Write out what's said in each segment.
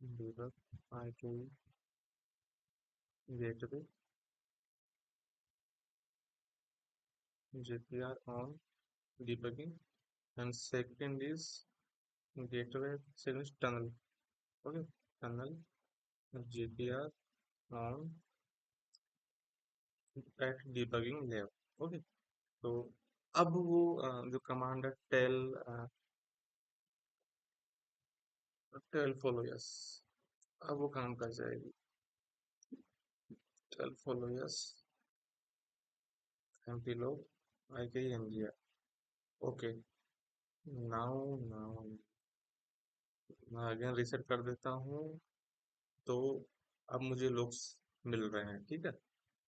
debug IKE gateway GPR on debugging, and second is gateway, second is tunnel. Okay, tunnel GPR on at debugging layer. Okay, तो अब वो जो command है tell follow yes, अब वो काम कर जाएगी। टेल फॉलो यस एमपी लोग आई के एमजीआर। ओके, नाउ नाउ मैं अगेन रीसेट कर देता हूँ। तो अब मुझे लॉक्स मिल रहे हैं, ठीक है।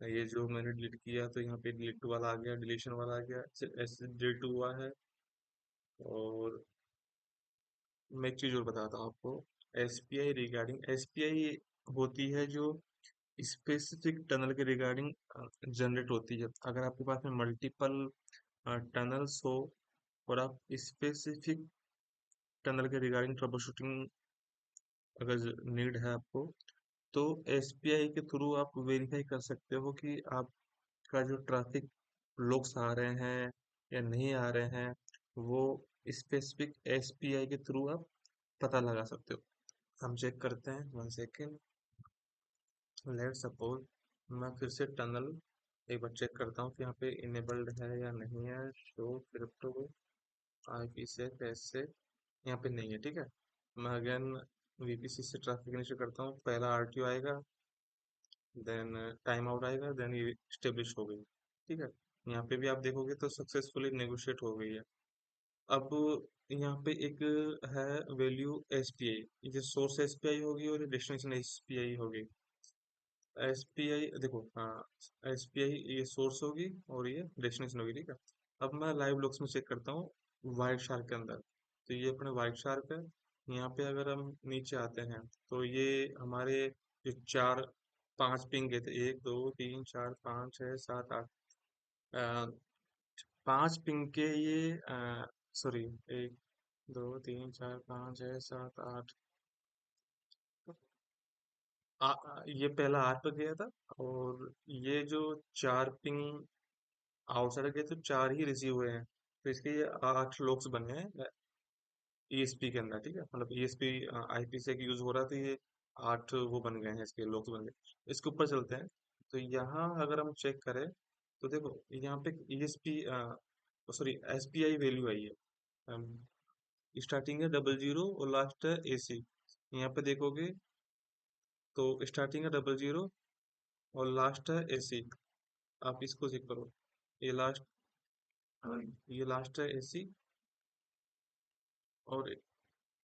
ये जो मैंने डिलीट किया तो यहाँ पे डिलीट वाला आ गया, डिलीशन वाला आ गया, ऐसे डिलीट हुआ है। और मैं एक चीज और बताता हूँ आपको। एसपीआई रिगार्डिंग एसपीआई होती है जो स्पेसिफिक टनल के रिगार्डिंग जनरेट होती है। अगर आपके पास में मल्टीपल टनल्स हो और आप स्पेसिफिक टनल के रिगार्डिंग ट्रबल शूटिंग अगर नीड है आपको, तो एसपीआई के थ्रू आप वेरीफाई कर सकते हो कि आपका जो ट्रैफिक लोग्स आ रहे हैं या नहीं आ रहे हैं, वो स्पेसिफिक एसपीआई के थ्रू आप पता लगा सकते हो। हम चेक करते हैं, वन सेकेंड। लेट सपोज मैं फिर से टनल एक बार चेक करता हूँ कि यहाँ पे इनेबल्ड है या नहीं है। शो क्रिप्टो आईपी से कैसे, यहाँ पे नहीं है, ठीक है। मैं अगेन वीपीसी से ट्रैफिक इनिशियल करता हूँ, पहला आरटीओ आएगा, देन टाइम आउट आएगा, देन ये स्टेब्लिश हो गई, ठीक है। यहाँ पे भी आप देखोगे तो सक्सेसफुली नेगोशिएट हो गई है। अब यहाँ पे एक है वैल्यू एसपीआई, ये सोर्स एसपीआई होगी और डेस्टिनेशन एसपीआई होगी। एसपीआई देखो, हाँ एसपीआई ये सोर्स होगी और ये डेस्टिनेशन होगी, ठीक है। अब मैं लाइव लॉग्स में चेक करता हूँ वाइट शार्क के अंदर। तो ये अपने वाइट शार्क है। यहाँ पे अगर हम नीचे आते हैं तो ये हमारे जो चार पांच पिंग गए थे, एक दो तीन चार पाँच छः सात आठ, अ, पांच पिंग के ये सॉरी, एक दो तीन चार पाँच छः सात आठ, ये पहला आठ पे गया था। और ये जो चार पिंग आउटसाइडर के तो चार ही रिसीव हुए हैं, तो इसके ये आठ लॉक्स बने हैं ईएसपी के अंदर, ठीक है। मतलब ईएसपी आईपी से यूज हो रहा था ये, आठ वो बन गए हैं, इसके लॉक्स बन गए। इसके ऊपर चलते हैं। तो यहाँ अगर हम चेक करें तो देखो यहाँ पे ईएसपी सॉरी एसपीआई वैल्यू आई है। स्टार्टिंग है डबल जीरो और लास्ट है एसी। यहाँ पे देखोगे तो स्टार्टिंग है डबल जीरो और लास्ट है एसी। आप इसको चेक करो, ये लास्ट, ये लास्ट है एसी और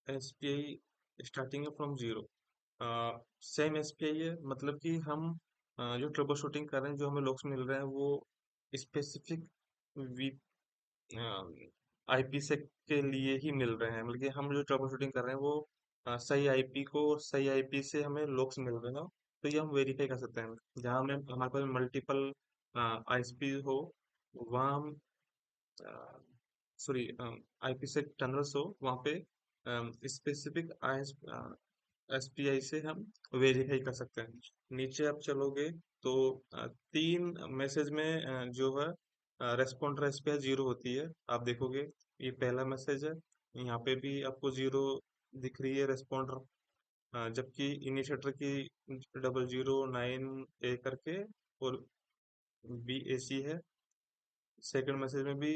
एसपीआई स्टार्टिंग है फ्रॉम जीरो। सेम एसपीआई है, मतलब कि हम जो ट्रबल शूटिंग कर रहे हैं, जो हमें लॉक्स मिल रहे हैं वो स्पेसिफिक वी आईपी से के लिए ही मिल रहे हैं। मतलब कि हम जो ट्रबल शूटिंग कर रहे हैं वो सही आईपी को और सही आईपी से हमें लॉक्स मिल रहे हैं। तो ये हम वेरीफाई कर सकते हैं। जहाँ हमें हमारे पास मल्टीपल आईएसपी हो, वहाँ हम सॉरी आईपी से टनल्स हो, वहाँ पे स्पेसिफिक एसपीआई से हम वेरीफाई कर सकते हैं। नीचे आप चलोगे तो तीन मैसेज में जो है रेस्पॉन्डर एसपीआई जीरो होती है, आप देखोगे। ये पहला मैसेज है, यहाँ पे भी आपको जीरो दिख रही है रेस्पॉन्डर, जबकि इनिशिएटर की डबल जीरो नाइन ए करके और बी ए सी है। सेकंड मैसेज में भी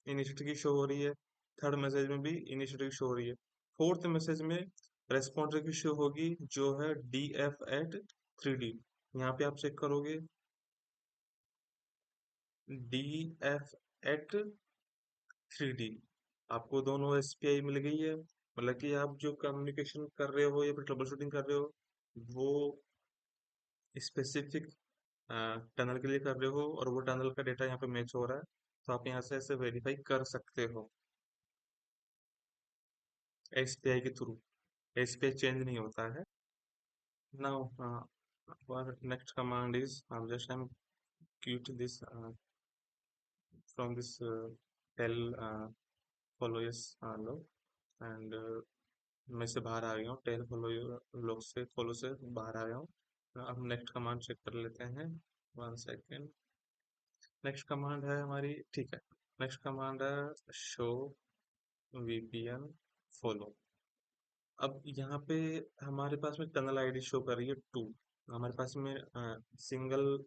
इनिशिएटर की शो हो रही है। थर्ड मैसेज में भी इनिशिएटर की शो हो रही है। फोर्थ मैसेज में रेस्पॉन्डर की शो होगी जो है D F eight three D. यहाँ पे आप चेक करोगे D F eight three D, आपको दोनों एसपीआई मिल गई है। मतलब कि आप जो कम्युनिकेशन कर रहे हो या फिर ट्रबल शूटिंग कर रहे हो वो स्पेसिफिक टनल के लिए कर रहे हो और वो टनल का डेटा यहाँ पे मैच हो रहा है। तो आप यहाँ से ऐसे वेरीफाई कर सकते हो एसपीआई के थ्रू। एसपीआई चेंज नहीं होता है। Now, our next command is just I'm quit this from this tell follow yes log, and मैं से बाहर आ गया हूँ, टेल फॉलो लॉग से फॉलो से बाहर आ गया हूँ। अब नेक्स्ट कमांड चेक कर लेते हैं। 1 सेकेंड। नेक्स्ट कमांड है हमारी, ठीक है। नेक्स्ट कमांड है शो वीपीएन फॉलो। अब यहाँ पे हमारे पास में टनल आईडी शो कर रही है 2। हमारे पास में सिंगल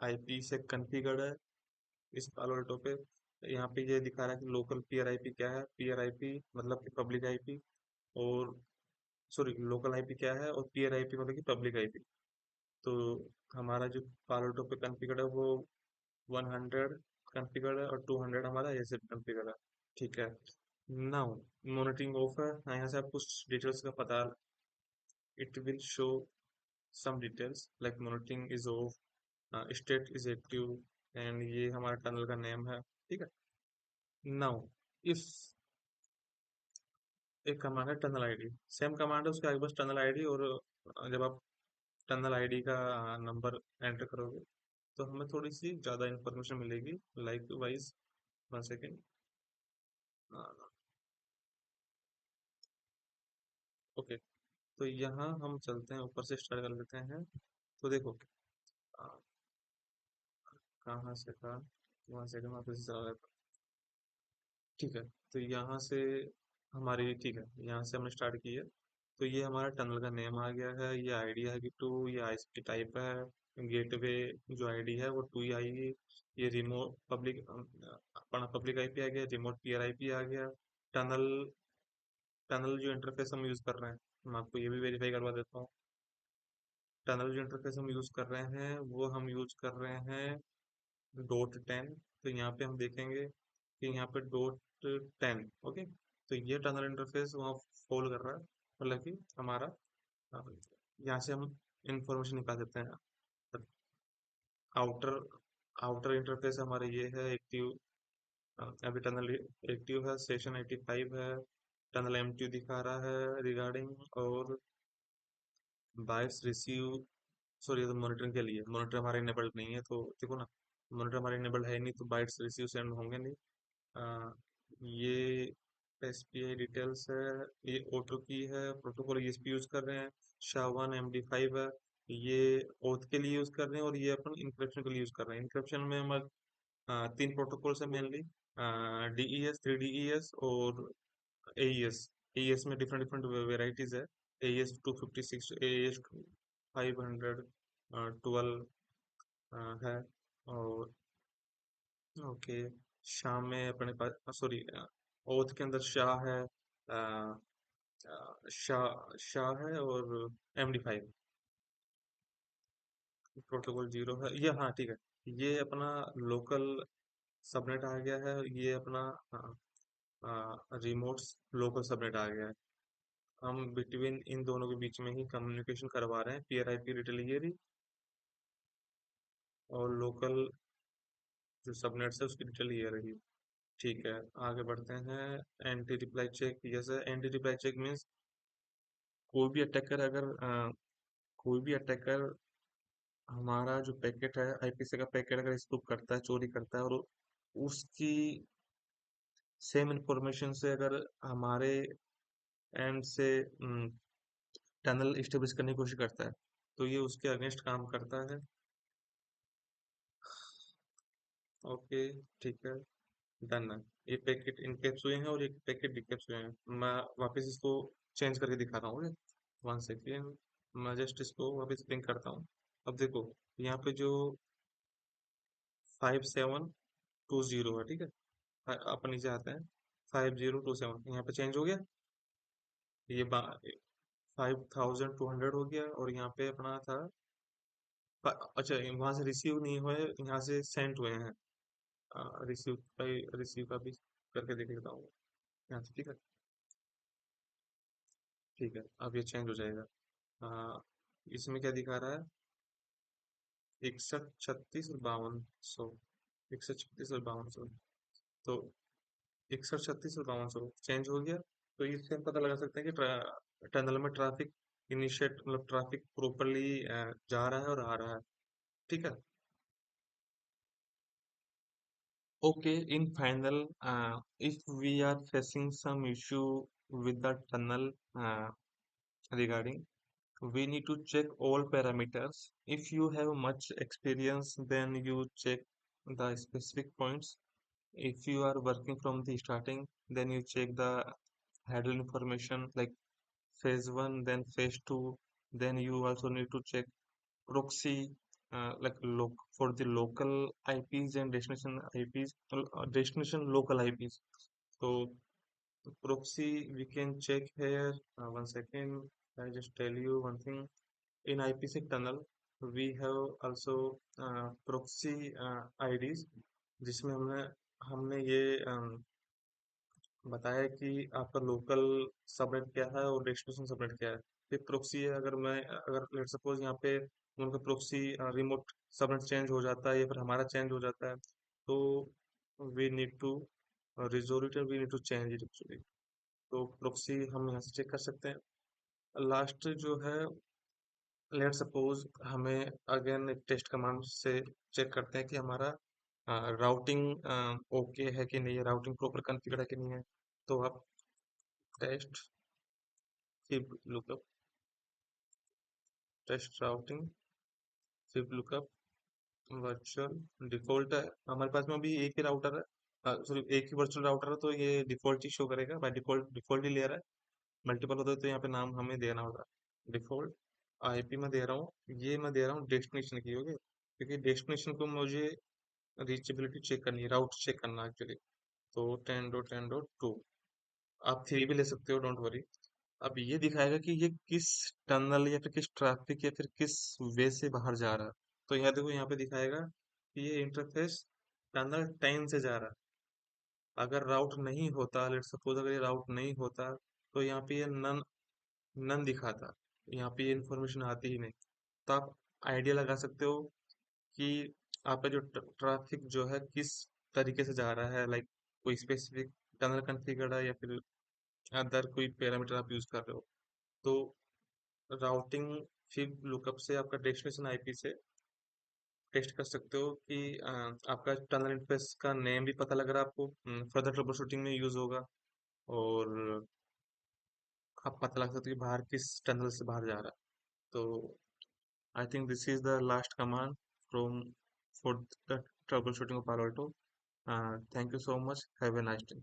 आईपी से कॉन्फ़िगर्ड है इस पालो अल्टो पे। यहाँ पे ये दिखा रहा है कि लोकल पीआर आईपी क्या है। पीआर आईपी मतलब कि पब्लिक आईपी, और सॉरी लोकल आईपी क्या है, और पीआर आईपी मतलब कि पब्लिक आईपी। तो हमारा जो पालो अल्टो पे कॉन्फ़िगर्ड है वो 100 कॉन्फ़िगर्ड है, और 200 हमारा ऐसे कॉन्फ़िगर्ड है। ठीक है। नाउ मॉनिटरिंग ऑफ है। यहाँ से आप कुछ डिटेल्स का पता, it will show some details like monitoring is off, state is active, and ये हमारा टनल का नेम है। ठीक है। नाउ इफ एक कमांड है टनल आईडी, सेम कमांड है, उसके आगे बस टनल आईडी, और जब आप टनल आईडी का नंबर एंटर करोगे तो हमें थोड़ी सी ज़्यादा इंफॉर्मेशन मिलेगी, लाइक वाइज। 1 सेकेंड। ओके। तो यहाँ हम चलते हैं, ऊपर से स्टार्ट कर लेते हैं। तो देखो आ, कहाँ से था। 1 सेकेंड, वापस से चला जाता। ठीक है। तो यहाँ से हमारी, ठीक है, यहाँ से हमने स्टार्ट की है। तो ये हमारा टनल का नेम आ गया है, ये आईडी है कि 2, ये आईएसपी टाइप है, गेटवे जो आईडी है वो 2 ही आएगी। ये रिमोट पब्लिक अपना पब्लिक आईपी आ गया, रिमोट पीआर आईपी आ गया। टनल टनल जो इंटरफेस हम यूज कर रहे हैं, मैं आपको ये भी वेरीफाई करवा देता हूँ। टनल जो इंटरफेस हम यूज कर रहे हैं वो हम यूज कर रहे हैं .10। तो यहाँ पे हम देखेंगे कि यहाँ पे .10। ओके। तो ये टनल इंटरफेस वहाँ फॉलो कर रहा है, मतलब कि हमारा अ, यहाँ से हम इंफॉर्मेशन निकाल सकते हैं। आउटर आउटर इंटरफेस हमारे ये है एक्टिव। अभी टनल एक्टिव है, सेशन 85 है। टनल एमटी दिखा रहा है रिगार्डिंग, और बाइट्स रिसीव, सॉरी ये तो मॉनिटरिंग के लिए, मॉनिटर हमारा इनेबल्ड नहीं है, तो देखो ना, मॉनिटर हमारा इनेबल्ड है नहीं, तो बाइट्स रिसीव सेंड होंगे नहीं। आ, ये एसपीआई डिटेल्स है। ये ऑटो की है, प्रोटोकॉल ईएसपी यूज कर रहे हैं, SHA-1 MD5 है। ये ओथ के लिए यूज कर रहे हैं, और ये अपन इंक्रिप्शन के लिए यूज कर रहे हैं। इंक्रिप्शन में हमारे 3 प्रोटोकॉल्स है मेनली, डीईएस, 3DES और एईएस। एईएस में डिफरेंट डिफरेंट वेराइटीज है। एईएस 256, एईएस 512 है। और ओके, शाम में अपने पास, सॉरी, ओथ के अंदर शाह है, शाह शाह है, और MD5 प्रोटोकॉल 0 है ये। हाँ ठीक है। ये अपना लोकल सबनेट आ गया है, ये अपना रिमोट लोकल सबनेट आ गया है। हम बिटवीन इन दोनों के बीच में ही कम्युनिकेशन करवा रहे हैं, पीआर आईपी रिटेलियरी और लोकल जो सबनेट्स है उसकी डिटेल ये रही। ठीक है, आगे बढ़ते हैं। एंटी रिप्लाई चेक, जैसे एंटी रिप्लाई चेक मीन्स कोई भी अटैकर अगर कोई भी अटैकर हमारा जो पैकेट है, आईपीसी का पैकेट अगर स्पूफ करता है, चोरी करता है, और उसकी सेम इंफॉर्मेशन से अगर हमारे एंड से टनल स्टेब्लिश करने की कोशिश करता है, तो ये उसके अगेंस्ट काम करता है। ओके, ठीक है, डन है। ये पैकेट इनकेप्स हुए हैं, और एक पैकेट डिकेप्स हुए हैं। मैं वापस इसको चेंज करके दिखा रहा हूँ। 1 सेकेंड, मैं जस्ट इसको वापस पिंग करता हूँ। अब देखो, यहाँ पे जो 5720 है, ठीक है, अपन नीचे आते हैं। 5027 यहाँ पे चेंज हो गया। ये 5200 हो गया, और यहाँ पे अपना था अच्छा, वहां से रिसीव नहीं हुए, यहाँ से सेंड हुए हैं। रिसीव का भी करके देख लेता हूँ यहाँ से। ठीक है। ठीक है, अब ये चेंज हो जाएगा। इसमें क्या दिखा रहा है, 61 36 और 5200। 61 36 और 5200। तो 61 36 और 5200 चेंज हो गया। तो इससे हम पता लगा सकते हैं कि टनल में ट्रैफिक इनिशिएट, मतलब ट्रैफिक प्रॉपरली जा रहा है और आ रहा है। ठीक है। Okay, in final, if we are facing some issue with the tunnel regarding, we need to check all parameters. If you have much experience, then you check the specific points. If you are working from the starting, then you check the header information like phase 1, then phase 2. Then you also need to check proxy, like for the local IPs and destination IPs, destination local IPs. So proxy we can check here. One second, I just tell you one thing. In IPsec tunnel, we have also proxy IDs, जिसमें हमने हमने ये बताया कि आपका local subnet क्या है और डेस्टिनेशन सबनेट क्या है। फिर प्रोक्सी है, अगर लेट सपोज यहाँ पे उनका प्रोक्सी रिमोट सबनेट चेंज हो जाता है या फिर हमारा चेंज हो जाता है, तो we need to resolve it, we need to change it actually. तो प्रोक्सी हम यहाँ से चेक कर सकते हैं। लास्ट जो है, लेट सपोज हमें अगेन एक टेस्ट कमांड से चेक करते हैं कि हमारा राउटिंग ओके है कि नहीं है, राउटिंग प्रॉपर कॉन्फ़िगर है कि नहीं है। तो आप टेस्ट फिर लुकअप, टेस्ट राउटिंग फिर लुकअप वर्चुअल डिफॉल्ट है हमारे पास में अभी एक ही राउटर है, सॉरी एक ही वर्चुअल राउटर है, तो ये डिफॉल्ट ही शो करेगा, बाय डिफॉल्ट डिफॉल्ट ही ले रहा है। मल्टीपल होता है तो यहाँ पे नाम हमें देना होगा। डिफॉल्ट आईपी में दे रहा हूँ, ये मैं दे रहा हूँ डेस्टिनेशन की, ओके, क्योंकि डेस्टिनेशन को मुझे रीचेबिलिटी चेक करनी है, राउट चेक करना एक्चुअली। तो 10.10.2, आप 3 भी ले सकते हो, डोंट वरी। अब ये दिखाएगा कि ये किस टनल या फिर किस ट्रैफिक या फिर किस वे से बाहर जा रहा है। तो यहाँ देखो, यहाँ पे दिखाएगा कि ये इंटरफेस टनल 10 से जा रहा है। अगर राउट नहीं होता, लेट सपोज अगर ये राउट नहीं होता, तो यहाँ पे ये नन नन दिखाता, यहाँ पे ये इंफॉर्मेशन आती ही नहीं। तो आप आइडिया लगा सकते हो कि आपका जो ट्रैफिक जो है किस तरीके से जा रहा है, लाइक कोई स्पेसिफिक टनल कॉन्फ़िगर्ड है या फिर अदर कोई पैरामीटर आप यूज कर रहे हो। तो राउटिंग फिर लुकअप से आपका डेस्टिनेशन आईपी से टेस्ट कर सकते हो कि आपका टनल इंटरफेस का नेम भी पता लग रहा है आपको, फर्दर ट्रबल शूटिंग में यूज होगा। और आप पता लग सकते हो कि बाहर किस टनल से बाहर जा रहा है। तो I think this is the last command from for the trouble shooting of Palo Alto. Thank you so much, have a nice day.